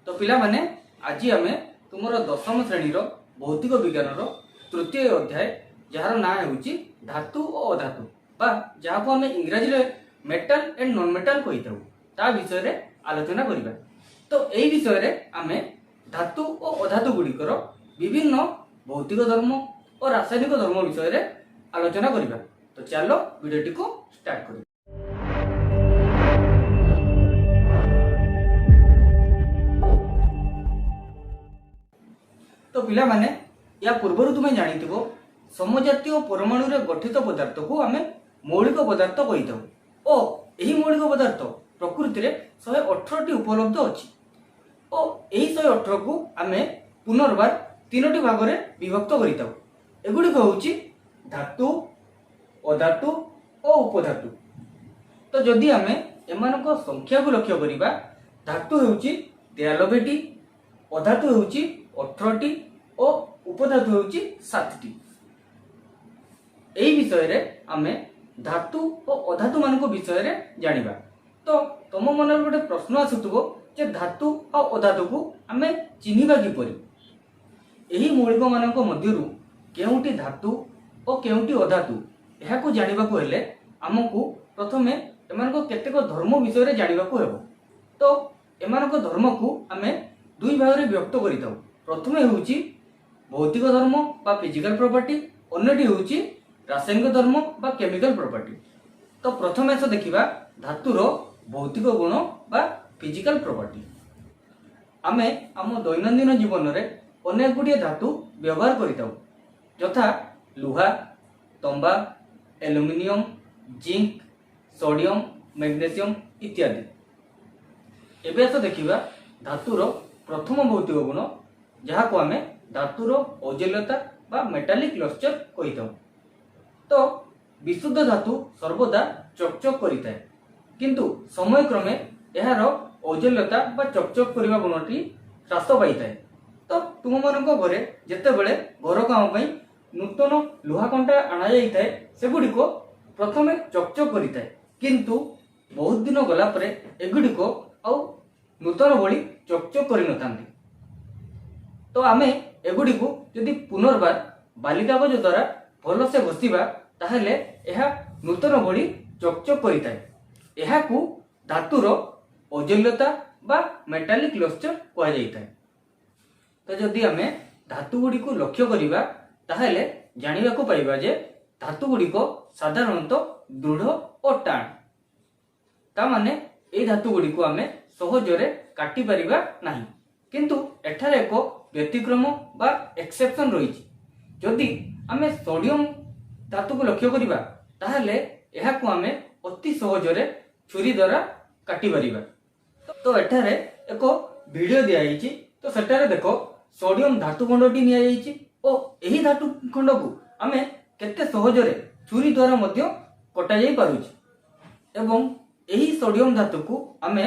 तो पिला माने आज आम तुमर दशम श्रेणी भौतिक विज्ञान तृतीय अध्याय जार ना हूँ धातु और अधातु बा जहाँ को आम इंग्राजी मेटाल एंड नॉन मेटाल कही ता विषय आलोचना करवा। तो यही विषय आम धातु और अधातु गुड़िकर विभिन्न भौतिक धर्म और रासायनिक धर्म विषय आलोचना करवा। तो चलो वीडियोटी को स्टार्ट करिए। तो पिला माने या पूर्व तुम जानी समजातीय परमाणु रे गठित पदार्थ को आम मौलिक पदार्थ कही था और यही मौलिक पदार्थ प्रकृति रे 118 उपलब्ध अच्छी और यही 118 को आम पुनर्बार 3टी भाग में विभक्त करगुड़िक हूँ धातु अधातु और उपधातु। तो जदि आम एम संख्या को लक्ष्य करवा धातु हूँ 93टी अधातु हूँ 18टी और उपधातु हूँ 7टी। यही विषय रे आमे धातु और अधातु मान विषय जानिबा। तो तुम मन गोटे प्रश्न आसुथबो जे धातु और अधातु को आमे चिन्हिबा किपरि। एही मौलिक मानक मध्यरु केउंटी धातु और केउंटी अधातु एहा को जानिबा को हेले हमकु प्रथमे एमानको केतेक धर्म विषय जानिबा को हेबो। तो एमानको धर्म को आमे दुई भाग रे व्यक्त करिताउ। प्रथमे होउची भौतिक धर्म बा फिजिकल प्रॉपर्टी, अन्यटी होउची रासायनिक धर्म बा केमिकल प्रॉपर्टी। तो प्रथमे से देखिबा धातुर भौतिक गुण बा फिजिकल प्रॉपर्टी। आमे आम दैनंदिन जीवन रे अनेक गुड़िए धातु व्यवहार करिताउ यथा लुहा, तंबा, एल्युमिनियम, जिंक, सोडियम, मैग्नेशियम इत्यादि। एबे तो देखिबा धातुर प्रथम भौतिक गुण जहाँ को आमे धातुर औज्ज्वल्यता बा मेटालिक लस्टर कहिताउ। तो विशुद्ध धातु सर्वदा चकचक करिताए किंतु समय क्रमे एहार औज्ज्वल्यता बा चकचक करिबा गुणटी ह्रास पाइताए। तो तुम मानक घरे जेतेबेले घर काम पई नूतन लुहा कंटा आना जाइताए सेगुडिक प्रथमे चकचक करिताए किंतु बहुत दिन गला परे एगुडिक आउ नूतन भली चकचक करि नथांती। तो आमे एगुडिक यदि पुनर्बार बाली कागज द्वारा भल से घषिबा ताहले एहा नूतन भली चकचक करिताए। एहाकू धातुर औज्ज्वल्यता बा मेटालिक लस्टर कहा जाइताए। तो जदि आमे धातु गुडी को लक्ष्य करिबा ताहले जानिबा को पाइबा जे धातु गुडी को साधारणतः दृढ़ और टाण। ता माने ए धातु गुडी को आमे सहजरे काटी परिबा नाही किंतु एठारे एको व्यतिक्रम बा एक्सेप्शन रहिछि। जदि आमे सोडियम धातु को लक्ष्य करिबा ताहले एहाकू आमे अति सहजरे छुरी द्वारा काटी परिबा। तो एठारे एको वीडियो दिया जाइछि। तो सेटारे देखो सोडियम धातु खंडटी निया जाइछि ओ एही धातु खंड को आमे केते सहजरे छुरी द्वारा मध्य कटा जाई पारुछि एवं एही सोडियम धातु को आमे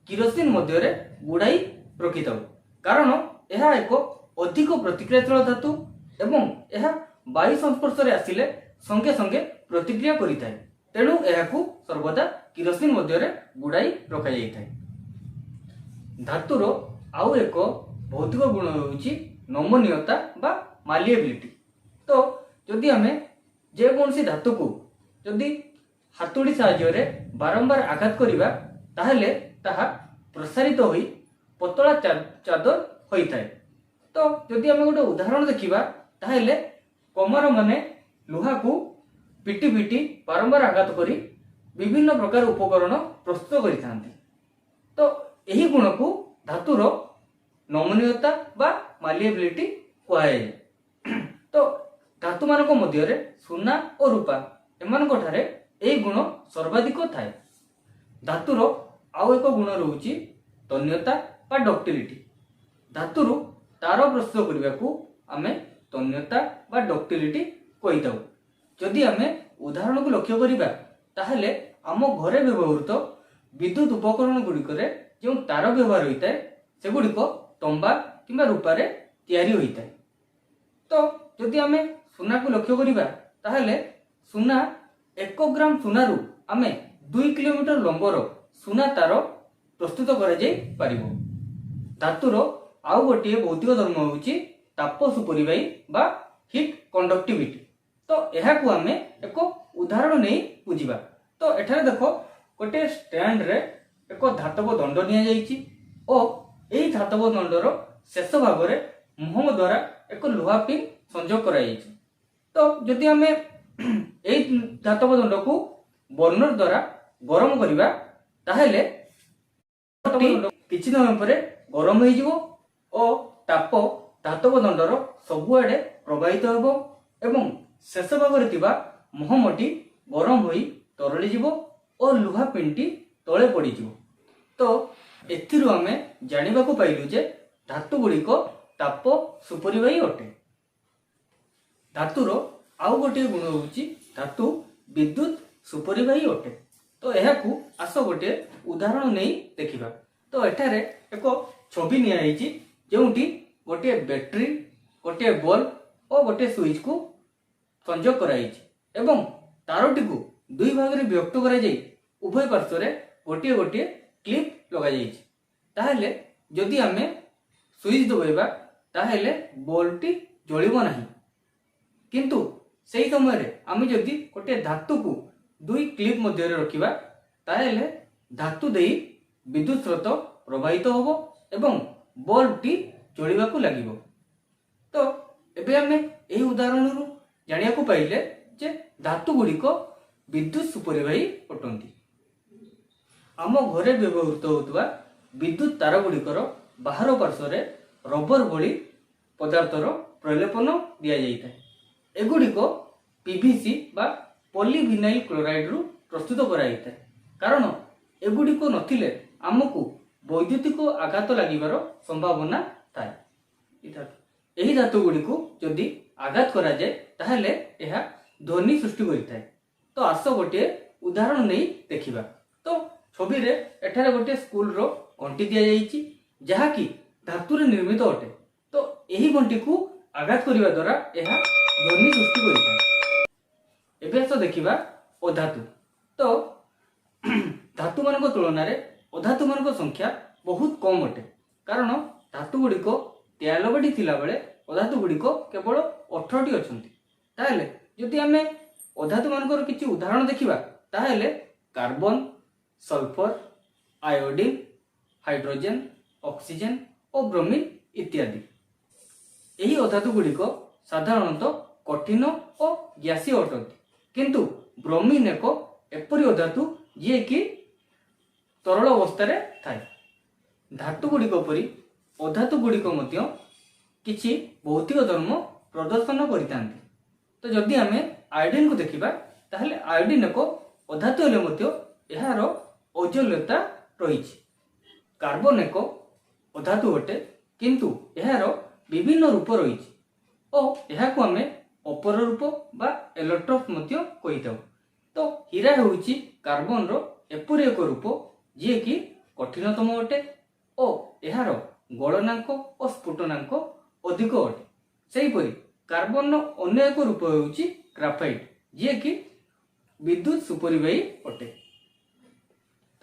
किरोसिन मध्य रे गुड़ाई रखिताउ कारण एहा एको अधिक प्रतिक्रियाशील धातु एवं एहा वायु संस्पर्श रे आसिले संगे संगे प्रतिक्रिया करिताए। तेणु एहाकू सर्वदा किरोसिन मध्य रे गुड़ाई रखा जाइताए। धातुर आउ एक भौतिक गुण होउची नमनीयता बा मालिएबिलिटी। तो जदि आमे जे कोनसी धातु को जदि हातुड़ी साहाय्य रे बारंबार आघात करिबा ताहले ताहा प्रसारित होई पतला चादर होइताए। तो जदि आमे गोटे उदाहरण देखिबा ताहले कमार माने लुहा को पिटी पिटी बारंबार आघात करी विभिन्न प्रकार उपकरण प्रस्तुत करिथांती। तो यही गुण को धातुर नमनीयता बा मालिएबिलिटी कहाए। तो धातु मानक मध्य रे सुना और रूपा एमानक ठारे एही गुण सर्वाधिक थाए। धातुर आउ एक गुण रहुची तन्यता बा डक्टिलिटी। धातुरु तार प्रस्तुत करबा को आमे तन्यता बा डक्टिलिटी कहिताउ। जदि आमे उदाहरण को लक्ष्य करिबा ताहले आम घरे व्यवहृत विद्युत उपकरण गुड़िकरे जो तार व्यवहार होइताए सेगुड़िक तंबा किंबा रूपारे तैयारी होइताए। तो जदि आमे सुना को लक्ष्य करिबा ताहले सुना 1 ग्राम सुनारू आमे 2 किलोमीटर लंबर सुना तार प्रस्तुत करा जाई पारिबो। धातुर आउ गोटे भौतिक धर्म होउची ताप सुपरिवाही बा हिट कंडक्टिविटी। तो यह को आमे एक उदाहरण नहीं बुझिबा। तो एठारे देखो गोटे स्टैंड रे एक धातव दंड निया जाइछि ओ एही धातव दंडर शेष भाग रे मुहम द्वारा एक लोहा पिन संयोग करा जाइछि। तो जदि आमे एही धातव दंड को बर्नर द्वारा गरम करिबा ताहेले किछि समय परे गरम होई जिवो ओ ताप धातव दंडर सबुआडे प्रवाहित हेबो एवं शेष भाग रे थिबा मुहमटी गरम होई तरली जिवो और लुहा पिंटी तले पड़ी जिवो। तो एथिरु आमे जानिबा को पाइलु जे धातु गुड़िक ताप सुपरिवाही अटे। धातुर आउ गोटे गुण होउची धातु विद्युत सुपरिवाही अटे। तो एहाकू आस गोटे उदाहरण नहीं देखिबा। तो एठारे एक छवि निया आइछि जेउटी गोटे बैटरी गोटे बल्ब और गोटे स्विच को संयोग कराइछि एवं तारटी को दुई भाग रे विभक्त करा जाई उभय पार्श्व रे गोटे गोटे क्लिप लगा जाइछि। ताहेले जदि आमे स्विच दबाइबा ताहेले बल्बटी जळिबो नाही, किंतु सेही समय रे आमे जदि गोटे धातु को दुई क्लिप मध्य रे रखिबा ताहेले धातु देई विद्युत स्रोत प्रवाहित होबो एवं बल्बटी जळिबा को लागिबो। तो एबे आमे एही उदाहरण रु जानिया को पाइले जे धातु गुड़िक विद्युत सुपरिवाही अटंती। आम घरे व्यवहृत होतबा विद्युत तार गुड़िकर बाहर पार्श्व रे रबर भली पदार्थर प्रलेपन दिया जाइଥାଏ। एगुड़िक पीवीसी बा पॉलीविनाइल क्लोराइड रु प्रस्तुत कराइଥାଏ। कारण एगुड़िक नथिले आमको वैद्युतिक आघात लागिबार संभावना थाए। एही धातु गुड़िक जदि आघात करा जाए ताहेले एहा ध्वनि सृष्टि करिଥାଏ। तो आस गोटे उदाहरण नहीं देखिबा। तो छवि रे एठारे गोटे स्कूल रो घंटी दिया जाइछि जहा कि धातु रे निर्मित अटे। तो एही घंटी को आघात करिबा द्वारा एहा ध्वनि सृष्टि करिଥାଏ। एबे आस देखिबा अधातु। तो धातु मानक तुलना रे अधातु मानक संख्या बहुत कम अटे। कारण धातु गुड़िक 93 थिला बेले अधातु गुड़िक केवल 18टी अछंती। ताहेले जदि आमे अधातु मानकर किछि उदाहरण देखिबा ताहेले carbon, sulphur, iodine, hydrogen, oxygen और ब्रोमीन इत्यादि। एही अधातु गुड़िक साधारणतः कठिन और ग्यासीय अटंती, किंतु ब्रोमीन एक एपरि अधातु जे कि तरल अवस्था रे थाए। धातु गुड़िक परि अधातु गुड़िक मध्य किछि भौतिक धर्म प्रदर्शन करितांती। तो जदि आमे आयोडीन को देखिबा ताहले आयोडीन एक अधातु हेले मध्य एहार औज्ज्वल्यता रहिछि। कार्बन एक अधातु अटे, किंतु एहार विभिन्न रूप रहिछि और एहाको आमे अपर रूप बा इलेक्ट्रोड मध्य कहिताउ। तो हीरा होउछि कार्बन रो एपरि एक रूप जे कि कठिनतम अटे और एहार गलनांक और स्फुटनांक अधिक अटे। सेहीपरि कार्बन अन्य एक रूप होउछि ग्राफाइट जे कि विद्युत सुपरिवाही अटे।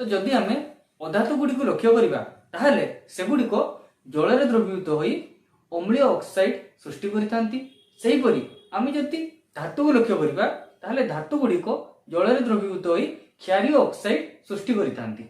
तो जदि आमे अधातु गुड़िक लक्ष्य करिबा ताहले सेगुड़िक जल रे द्रवीभूत होई अम्लीय ऑक्साइड सृष्टि करितांती। सेहीपरि आमे जदि धातु को लक्ष्य करिबा ताहले धातु गुड़िक जल रे द्रवीभूत होई क्षारीय ऑक्साइड सृष्टि करितांती।